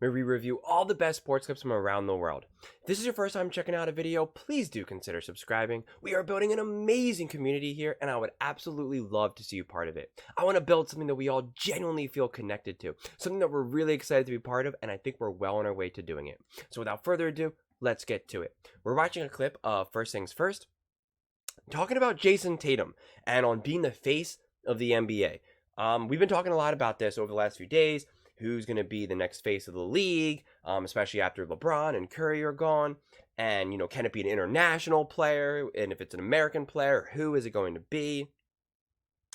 where we review all the best sports clips from around the world. If this is your first time checking out a video, please do consider subscribing. We are building an amazing community here, and I would absolutely love to see you part of it. I want to build something that we all genuinely feel connected to, something that we're really excited to be part of, and I think we're well on our way to doing it. So without further ado, let's get to it. We're watching a clip of First Things First, talking about Jayson Tatum and on being the face of the NBA. We've been talking a lot about this over the last few days. Who's going to be the next face of the league, especially after LeBron and Curry are gone. And, you know, can it be an international player? And if it's an American player, who is it going to be?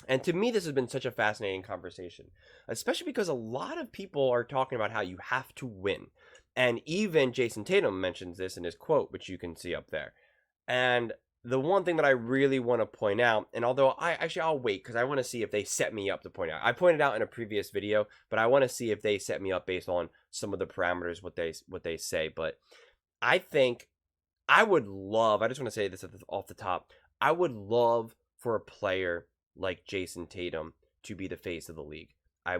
And to me, this has been such a fascinating conversation, especially because a lot of people are talking about how you have to win. And even Jayson Tatum mentions this in his quote, which you can see up there. And the one thing that I really want to point out, and although I'll wait because I want to see if they set me up to point out. I pointed out in a previous video, but I want to see if they set me up based on some of the parameters, what they say. But I think I would love, I just want to say this off the top, I would love for a player like Jayson Tatum to be the face of the league. I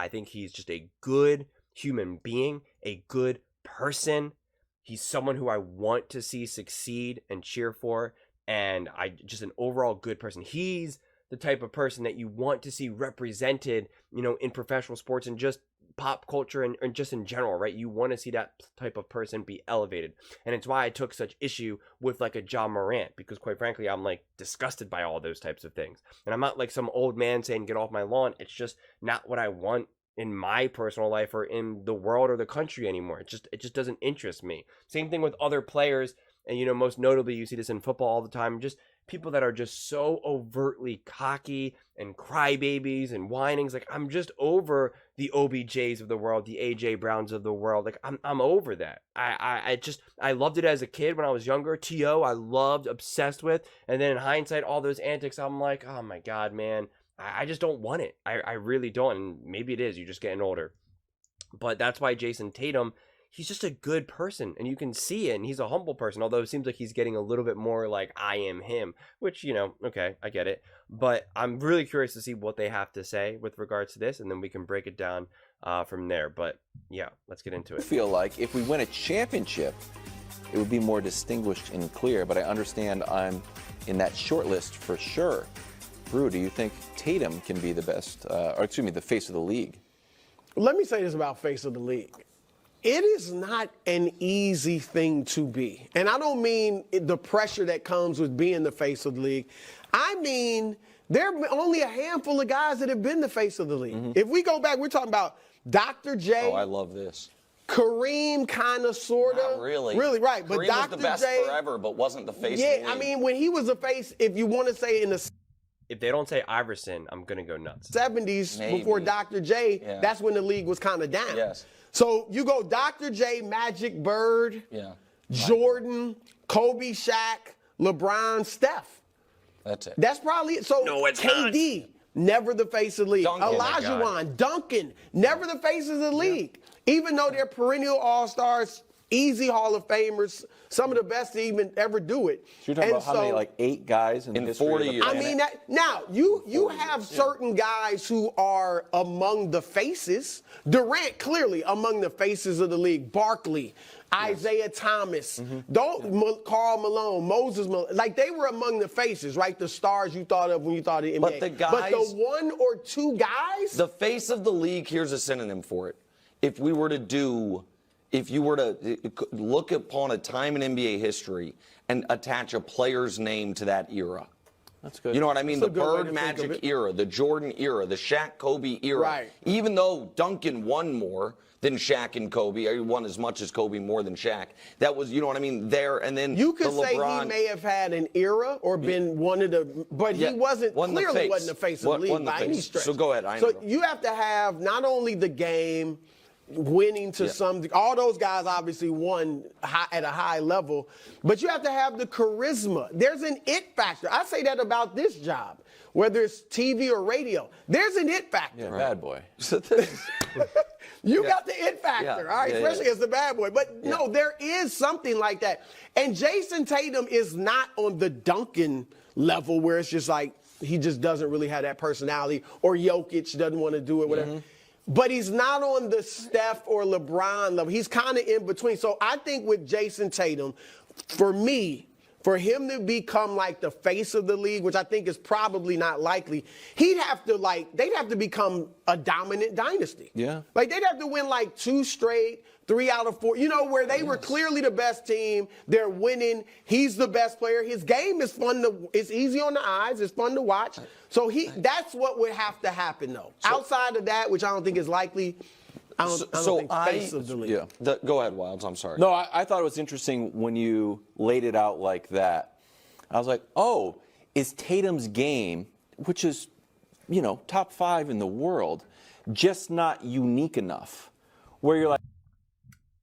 think he's just a good human being, a good person. He's someone who I want to see succeed and cheer for, and just an overall good person. He's the type of person that you want to see represented, you know, in professional sports and just pop culture and just in general, right? You want to see that type of person be elevated, and it's why I took such issue with like a Ja Morant, because quite frankly, I'm like disgusted by all those types of things. And I'm not like some old man saying get off my lawn. It's just not what I want in my personal life or in the world or the country anymore. It just doesn't interest me. Same thing with other players, and you know, most notably you see this in football all the time, just people that are just so overtly cocky and crybabies and whinings. Like, I'm just over the OBJs of the world, the AJ Browns of the world. Like, I'm over that. I loved it as a kid when I was younger. T.O. I loved, obsessed with, and then in hindsight, all those antics, I'm like, oh my God, man, I just don't want it. I really don't. And maybe it is. You're just getting older. But that's why Jayson Tatum, he's just a good person. And you can see it. And he's a humble person. Although it seems like he's getting a little bit more like I am him. Which, you know, okay, I get it. But I'm really curious to see what they have to say with regards to this. And then we can break it down from there. But yeah, let's get into it. I feel like if we win a championship, it would be more distinguished and clear. But I understand I'm in that short list for sure. Brew, do you think Tatum can be the best, the face of the league? Let me say this about face of the league. It is not an easy thing to be. And I don't mean the pressure that comes with being the face of the league. I mean, there are only a handful of guys that have been the face of the league. Mm-hmm. If we go back, we're talking about Dr. J. Oh, I love this. Kareem, kind of, sort of. Not really. Really, right. Kareem but Dr. was the best J, forever, but wasn't the face of the league. Yeah, I mean, when he was a face, if you want to say in the If they don't say Iverson, I'm going to go nuts. 70s, Maybe. before Dr. J, Yeah. that's when the league was kind of down. Yes. So you go Dr. J, Magic, Bird, Yeah. Jordan, Kobe, Shaq, LeBron, Steph. That's it. That's probably it. So No, it's KD, never the face of the league. Duncan. Oh my Olajuwon, Duncan, never the faces of the league. Even though they're perennial all-stars, easy Hall of Famers, some of the best to even ever do it. So you're talking about how many, like 8 guys in the history 40 of the years. I planet? mean, now, you have certain guys who are among the faces. Durant, clearly, among the faces of the league. Barkley, Isaiah Thomas, Karl Malone, Moses Malone. Like, they were among the faces, right? The stars you thought of when you thought of NBA. But the guys- But the 1 or 2 guys? The face of the league, here's a synonym for it. If you were to look upon a time in NBA history and attach a player's name to that era. That's good. You know what I mean? That's The a good way to Bird think of Magic it. era, the Jordan era, the Shaq Kobe era. Right. Even though Duncan won more than Shaq and Kobe, or he won as much as Kobe, more than Shaq. That was, you know what I mean? There, and then You could the say LeBron, he may have had an era or been one of the, but Yeah, he wasn't, won the clearly face. wasn't the face of Won the league the by any face. stretch. So go ahead, I So know. you have to have not only the game, winning to some, all those guys obviously won at a high level, but you have to have the charisma. There's an it factor. I say that about this job, whether it's TV or radio. There's an it factor. Yeah, bad boy. You got the it factor, Yeah. all right, Yeah, especially yeah. as the bad boy. But no, there is something like that. And Jayson Tatum is not on the Duncan level where it's just like he just doesn't really have that personality, or Jokic doesn't want to do it, whatever. but he's not on the Steph or LeBron level. He's kind of in between. So I think with Jayson Tatum, for me, for him to become like the face of the league, which I think is probably not likely, they'd have to become a dominant dynasty. Yeah. Like they'd have to win like 2 straight, 3 out of 4, where they were clearly the best team. They're winning. He's the best player. His game is it's easy on the eyes. It's fun to watch. So that's what would have to happen though. Outside of that, which I don't think is likely, I don't think face of the league. Yeah. Go ahead, Wilds. I'm sorry. No, I thought it was interesting when you laid it out like that. I was like, oh, is Tatum's game, which is, top 5 in the world, just not unique enough? Where you're like,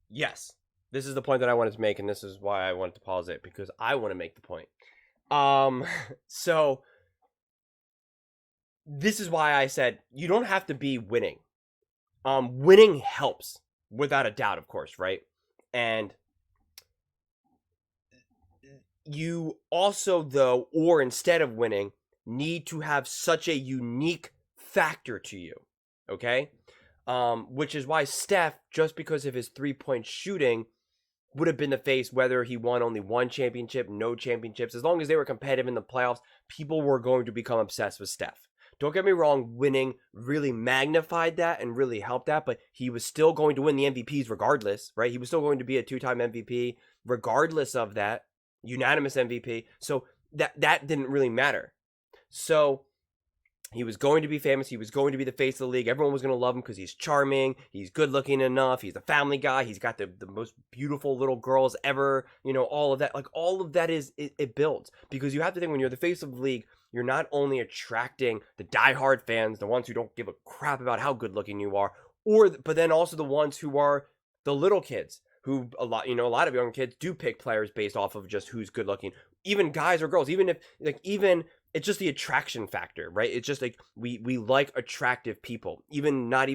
Yes. This is the point that I wanted to make, and this is why I wanted to pause it, because I want to make the point. So this is why I said you don't have to be winning. Winning helps, without a doubt, of course, right? And you also, though, or instead of winning, need to have such a unique factor to you, okay? Which is why Steph, just because of his three-point shooting, would have been the face whether he won only 1 championship, no championships. As long as they were competitive in the playoffs, people were going to become obsessed with Steph. Don't get me wrong, winning really magnified that and really helped that, but he was still going to win the MVPs regardless, right? He was still going to be a 2-time MVP regardless of that, unanimous MVP. So that didn't really matter. So he was going to be famous. He was going to be the face of the league. Everyone was going to love him because he's charming. He's good looking enough. He's a family guy. He's got the most beautiful little girls ever. All of that. Like all of that it builds, because you have to think when you're the face of the league, you're not only attracting the diehard fans, the ones who don't give a crap about how good looking you are, but then also the ones who are the little kids who a lot of young kids do pick players based off of just who's good looking, even guys or girls, even if it's just the attraction factor, right? It's just like we like attractive people, I don't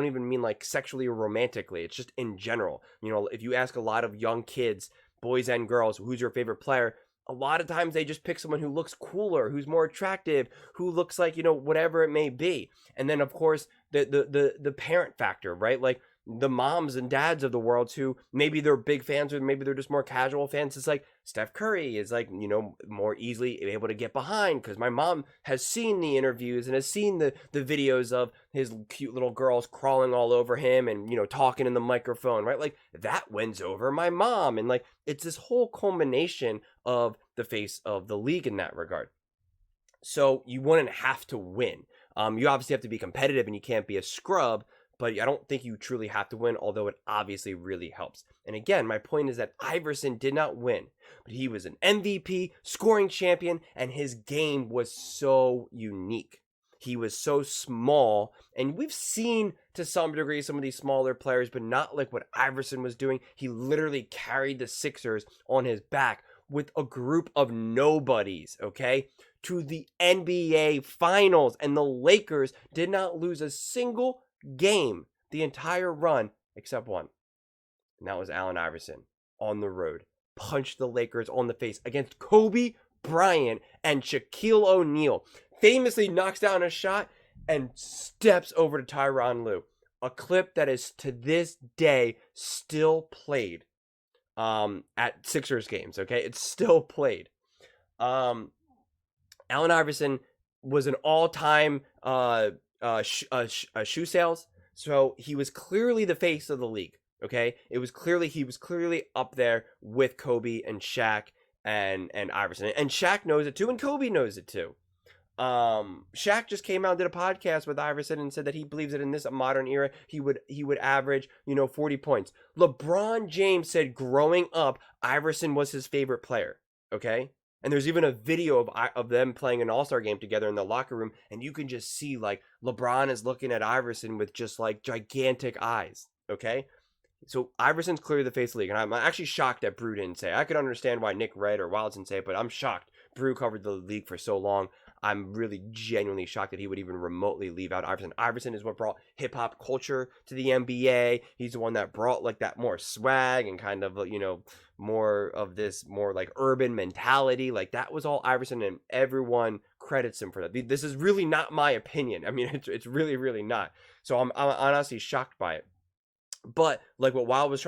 even mean like sexually or romantically. It's just in general. If you ask a lot of young kids, boys and girls, who's your favorite player, a lot of times they just pick someone who looks cooler, who's more attractive, who looks like, whatever it may be. And then of course the parent factor, right? Like the moms and dads of the world who maybe they're big fans or maybe they're just more casual fans. It's like Steph Curry is like, more easily able to get behind because my mom has seen the interviews and has seen the videos of his cute little girls crawling all over him and, talking in the microphone, right? Like that wins over my mom. And like, it's this whole culmination of the face of the league in that regard. So you wouldn't have to win. You obviously have to be competitive and you can't be a scrub, but I don't think you truly have to win, although it obviously really helps. And again, my point is that Iverson did not win, but he was an MVP, scoring champion, and his game was so unique. He was so small, and we've seen to some degree some of these smaller players, but not like what Iverson was doing. He literally carried the Sixers on his back with a group of nobodies, okay, to the NBA Finals, and the Lakers did not lose a single game the entire run except one, and that was Allen Iverson on the road punched the Lakers on the face against Kobe Bryant, and Shaquille O'Neal famously knocks down a shot and steps over to Tyronn Lue, a clip that is to this day still played at Sixers games. Okay, it's still played. Allen Iverson was an all-time shoe sales. So he was clearly the face of the league. Okay, he was clearly up there with Kobe and Shaq and Iverson, and Shaq knows it too, and Kobe knows it too. Shaq just came out and did a podcast with Iverson and said that he believes that in this modern era he would average 40 points. LeBron James said growing up Iverson was his favorite player. Okay. And there's even a video of them playing an all-star game together in the locker room, and you can just see like LeBron is looking at Iverson with just like gigantic eyes, okay? So Iverson's clearly the face of the league, and I'm actually shocked that Brew didn't say it. I could understand why Nick Wright or Wild didn't say it, but I'm shocked. Brew covered the league for so long. I'm really genuinely shocked that he would even remotely leave out Iverson. Iverson is what brought hip hop culture to the NBA. He's the one that brought like that more swag and kind of, more of this more like urban mentality. Like that was all Iverson, and everyone credits him for that. This is really not my opinion. I mean, it's really, really not. So I'm honestly shocked by it. But like what Wild was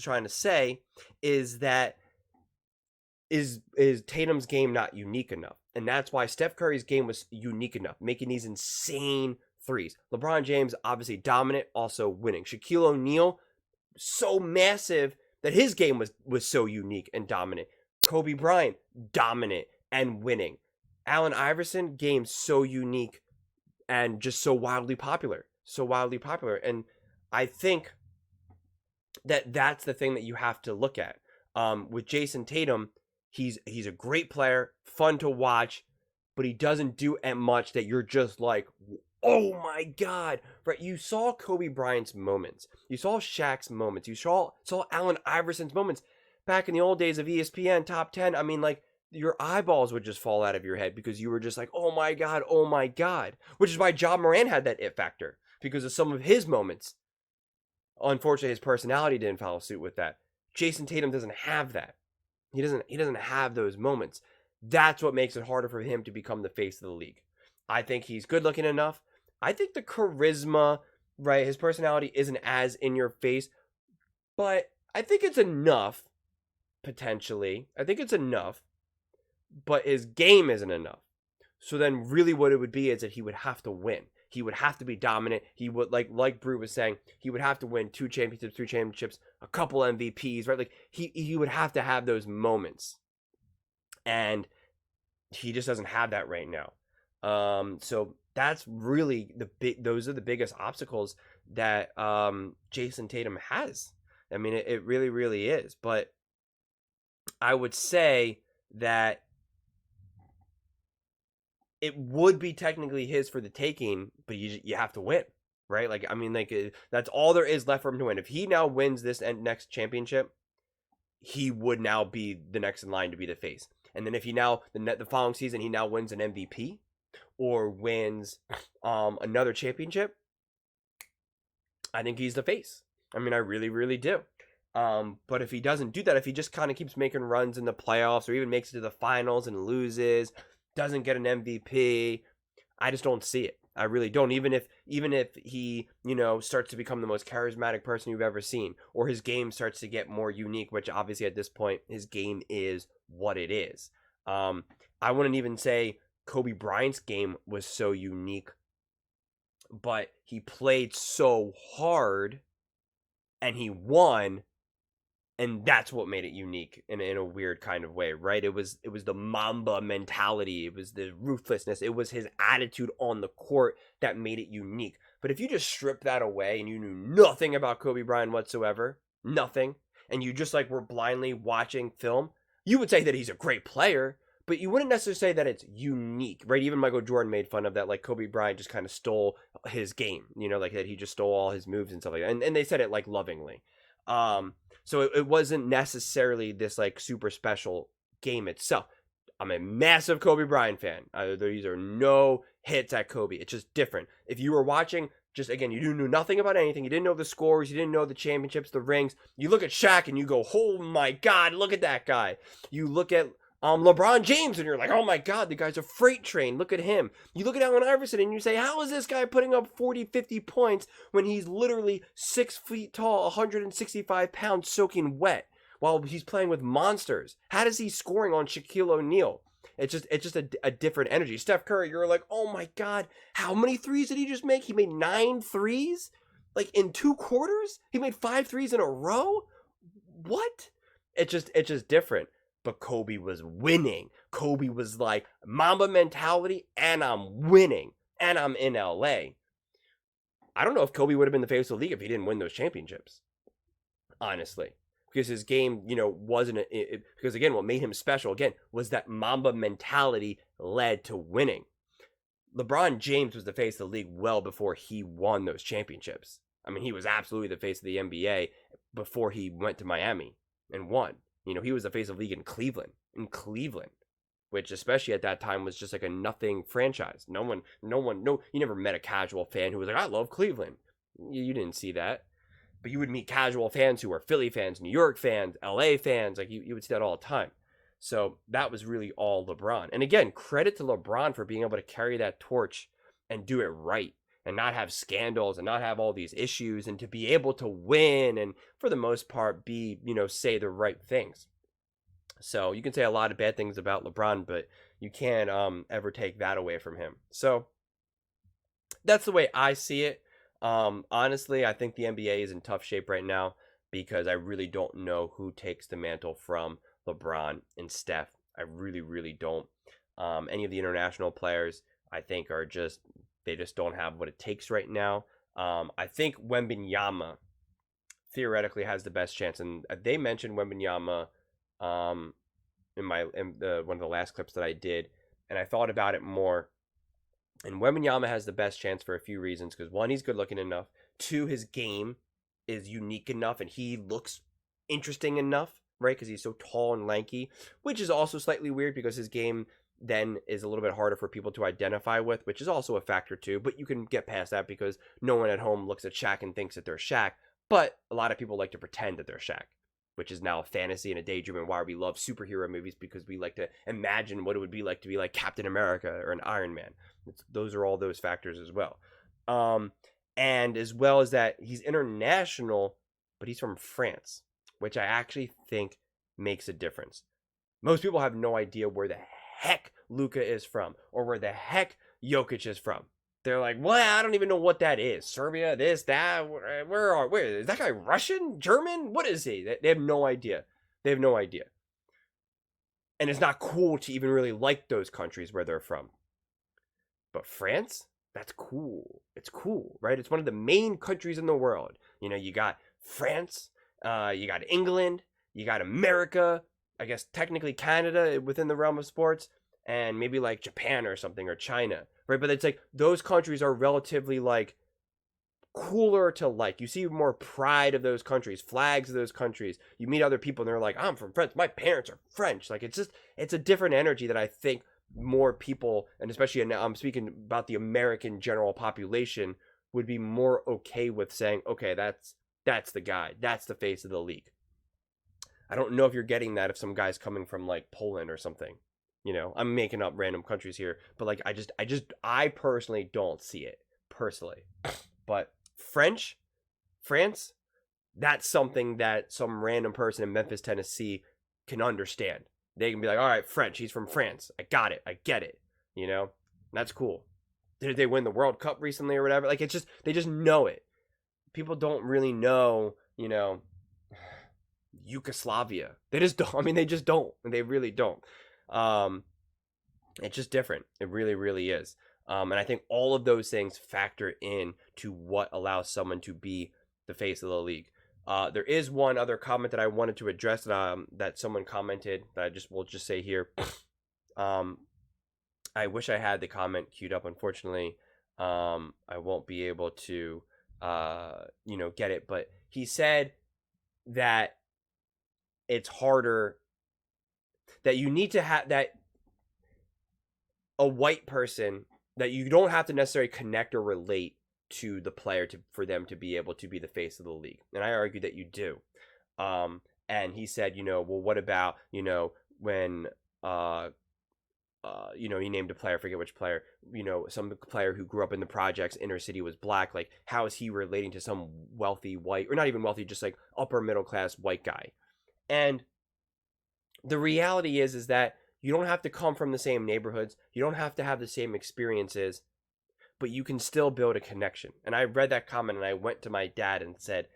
trying to say is that is Tatum's game not unique enough? And that's why Steph Curry's game was unique enough, making these insane threes. LeBron James, obviously dominant, also winning. Shaquille O'Neal, so massive that his game was so unique and dominant. Kobe Bryant, dominant and winning. Allen Iverson, game so unique and just so wildly popular. So wildly popular. And I think that that's the thing that you have to look at. With Jayson Tatum, he's a great player, fun to watch, but he doesn't do much that you're just like, oh my God, right? You saw Kobe Bryant's moments. You saw Shaq's moments. You saw Allen Iverson's moments back in the old days of ESPN Top 10. I mean, like, your eyeballs would just fall out of your head because you were just like, oh my God, which is why Ja Morant had that it factor because of some of his moments. Unfortunately, his personality didn't follow suit with that. Jayson Tatum doesn't have that. He doesn't have those moments. That's what makes it harder for him to become the face of the league. I think he's good looking enough. I think the charisma, right, his personality isn't as in your face, but I think it's enough, potentially. I think it's enough, but his game isn't enough. So then really what it would be is that he would have to win. He would have to be dominant. He would, like Brew was saying, he would have to win 2 championships, 3 championships, a couple MVPs, right? Like he would have to have those moments. And he just doesn't have that right now. So that's really those are the biggest obstacles that Jayson Tatum has. I mean, it really, really is. But I would say that it would be technically his for the taking, but you have to win, right? Like, I mean, like, that's all there is left for him to win. If he now wins this next championship, he would now be the next in line to be the face. And then if he now, the following season, he now wins an MVP or wins another championship, I think he's the face. I mean, I really, really do. But if he doesn't do that, if he just kind of keeps making runs in the playoffs or even makes it to the finals and loses, doesn't get an MVP, I just don't see it. I really don't. Even if he, starts to become the most charismatic person you've ever seen, or his game starts to get more unique, which obviously at this point his game is what it is. I wouldn't even say Kobe Bryant's game was so unique, but he played so hard and he won. And that's what made it unique in a weird kind of way, right? It was the Mamba mentality. It was the ruthlessness. It was his attitude on the court that made it unique. But if you just strip that away and you knew nothing about Kobe Bryant whatsoever, nothing, and you just were blindly watching film, you would say that he's a great player, but you wouldn't necessarily say that it's unique, right? Even Michael Jordan made fun of that, like Kobe Bryant just kind of stole his game, like that he just stole all his moves and stuff like that. And they said it lovingly. So it wasn't necessarily this super special game itself. I'm a massive Kobe Bryant fan. These are no hits at Kobe. It's just different. If you were watching, just again, you knew nothing about anything. You didn't know the scores. You didn't know the championships, the rings. You look at Shaq and you go, oh my God, look at that guy. You look at LeBron James and you're like, oh my God, the guy's a freight train. Look at him. You look at Allen Iverson and you say, how is this guy putting up 40, 50 points when he's literally 6 feet tall, 165 pounds soaking wet while he's playing with monsters? How does he scoring on Shaquille O'Neal? It's just a different energy. Steph Curry, you're like, oh my God, how many threes did he just make? He made 9 threes? In 2 quarters? He made 5 threes in a row? What? It's just different. But Kobe was winning. Kobe was like, Mamba mentality, and I'm winning. And I'm in LA. I don't know if Kobe would have been the face of the league if he didn't win those championships. Honestly. Because his game, wasn't... because, again, what made him special, again, was that Mamba mentality led to winning. LeBron James was the face of the league well before he won those championships. I mean, he was absolutely the face of the NBA before he went to Miami and won. He was the face of the league in Cleveland. which especially at that time was just like a nothing franchise. No, you never met a casual fan who was like, I love Cleveland. You didn't see that. But you would meet casual fans who were Philly fans, New York fans, LA fans. Like you would see that all the time. So that was really all LeBron. And again, credit to LeBron for being able to carry that torch and do it right and not have scandals and not have all these issues and to be able to win and for the most part be, say the right things. So you can say a lot of bad things about LeBron, but you can't ever take that away from him. So that's the way I see it. Honestly, I think the NBA is in tough shape right now because I really don't know who takes the mantle from LeBron and Steph. I really, really don't. Any of the international players, I think, they just don't have what it takes right now. I think Wembanyama theoretically has the best chance, and they mentioned Wembanyama in one of the last clips that I did, and I thought about it more. And Wembanyama has the best chance for a few reasons because one, he's good looking enough. Two, his game is unique enough, and he looks interesting enough, right? Because he's so tall and lanky, which is also slightly weird because his game then is a little bit harder for people to identify with, which is also a factor too. But you can get past that because no one at home looks at Shaq and thinks that they're Shaq. But a lot of people like to pretend that they're Shaq, which is now a fantasy and a daydream, and why we love superhero movies because we like to imagine what it would be like to be like Captain America or an Iron Man. Those are all those factors as well. And as well as that, he's international, but he's from France, which I actually think makes a difference. Most people have no idea where the heck Luka is from or where the heck Jokic is from. They're like, well, I don't even know what that is. Serbia, this, that, where is that guy Russian, German? What is he? They have no idea. They have no idea. And it's not cool to even really like those countries where they're from. But France, that's cool. It's cool, right? It's one of the main countries in the world. You got France, you got England, you got America, I guess technically Canada within the realm of sports, and maybe like Japan or something, or China, right? But it's like those countries are relatively like cooler to like. You see more pride of those countries, flags of those countries. You meet other people and they're like, I'm from France. My parents are French. Like it's a different energy that I think more people, and especially I'm speaking about the American general population, would be more okay with saying, okay, that's the guy. That's the face of the league. I don't know if you're getting that if some guy's coming from like Poland or something. I'm making up random countries here, but like I personally don't see it personally. But France, that's something that some random person in Memphis, Tennessee can understand. They can be like, all right, French, he's from France. I got it. I get it. That's cool. Did they win the World Cup recently or whatever? Like, they just know it. People don't really know, Yugoslavia. They just don't. I mean, they just don't. They really don't. It's just different. It really, really is. And I think all of those things factor in to what allows someone to be the face of the league. There is one other comment that I wanted to address that someone commented that will just say here. I wish I had the comment queued up. Unfortunately, I won't be able to, get it. But he said that it's harder, that you need to have that a white person, that you don't have to necessarily connect or relate to the player for them to be able to be the face of the league. And I argue that you do. And he said, well, what about, when, he named a player, I forget which player, some player who grew up in the projects, inner city, was black. Like, how is he relating to some wealthy white, or not even wealthy, just like upper middle class white guy? And the reality is that you don't have to come from the same neighborhoods. You don't have to have the same experiences, but you can still build a connection. And I read that comment and I went to my dad and said,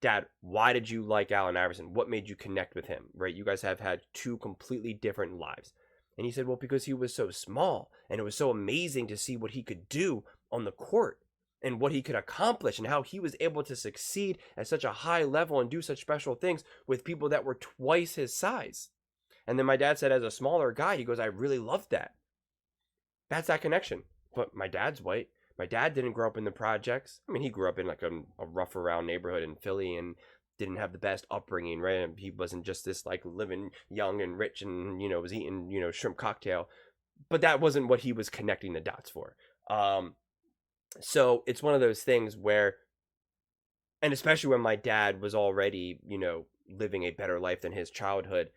Dad, why did you like Allen Iverson? What made you connect with him, right? You guys have had two completely different lives. And he said, well, because he was so small and it was so amazing to see what he could do on the court and what he could accomplish and how he was able to succeed at such a high level and do such special things with people that were twice his size. And then my dad said, as a smaller guy, he goes, I really loved that. That's that connection. But my dad's white. My dad didn't grow up in the projects. I mean, he grew up in like a rough around neighborhood in Philly, and didn't have the best upbringing, right? And he wasn't just this like living young and rich and, you know, was eating, you know, shrimp cocktail. But that wasn't what he was connecting the dots for. So it's one of those things where, and especially when my dad was already, you know, living a better life than his childhood,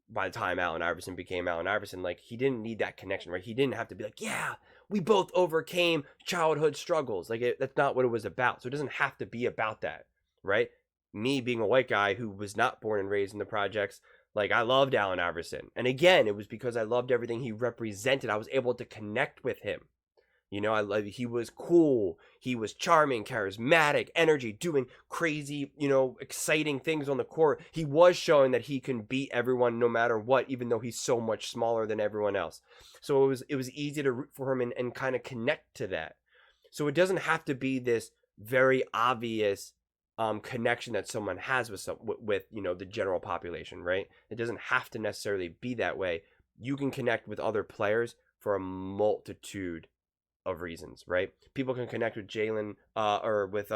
by the time Allen Iverson became Allen Iverson, like, he didn't need that connection, right? He didn't have to be like, yeah, we both overcame childhood struggles. Like, that's not what it was about. So it doesn't have to be about that, right? Me being a white guy who was not born and raised in the projects, like, I loved Allen Iverson. And again, it was because I loved everything he represented. I was able to connect with him. You know, he was cool. He was charming, charismatic, energy, doing crazy, you know, exciting things on the court. He was showing that he can beat everyone no matter what, even though he's so much smaller than everyone else. So it was easy to root for him and kind of connect to that. So it doesn't have to be this very obvious connection that someone has with you know, the general population, right? It doesn't have to necessarily be that way. You can connect with other players for a multitude of reasons, right? People can connect with Jalen or with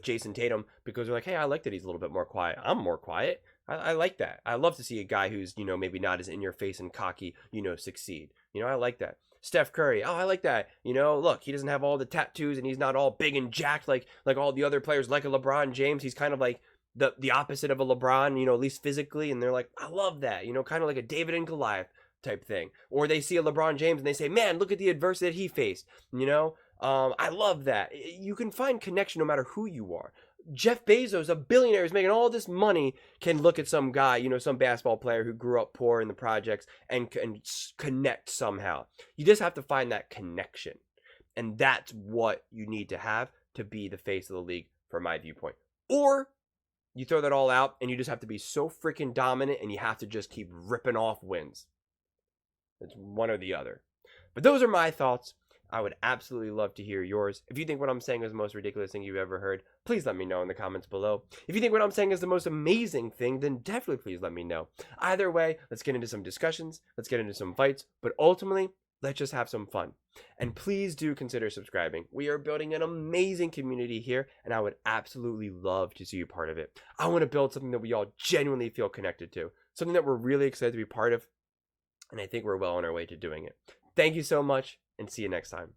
Jayson Tatum because they're like, hey, I like that he's a little bit more quiet. I'm more quiet. I like that. I love to see a guy who's, you know, maybe not as in your face and cocky, you know, succeed. You know, I like that. Steph Curry, oh, I like that. You know, look, he doesn't have all the tattoos and he's not all big and jacked like all the other players, like a LeBron James. He's kind of like the opposite of a LeBron, you know, at least physically. And they're like, I love that. You know, kind of like a David and Goliath type thing. Or they see a LeBron James and they say, man, look at the adversity that he faced. You know, I love that. You can find connection no matter who you are. Jeff Bezos, a billionaire who's making all this money, can look at some guy, you know, some basketball player who grew up poor in the projects and connect somehow. You just have to find that connection. And that's what you need to have to be the face of the league, from my viewpoint. Or you throw that all out and you just have to be so freaking dominant and you have to just keep ripping off wins. It's one or the other. But those are my thoughts. I would absolutely love to hear yours. If you think what I'm saying is the most ridiculous thing you've ever heard, please let me know in the comments below. If you think what I'm saying is the most amazing thing, then definitely please let me know. Either way, let's get into some discussions. Let's get into some fights. But ultimately, let's just have some fun. And please do consider subscribing. We are building an amazing community here, and I would absolutely love to see you part of it. I want to build something that we all genuinely feel connected to. Something that we're really excited to be part of. And I think we're well on our way to doing it. Thank you so much, and see you next time.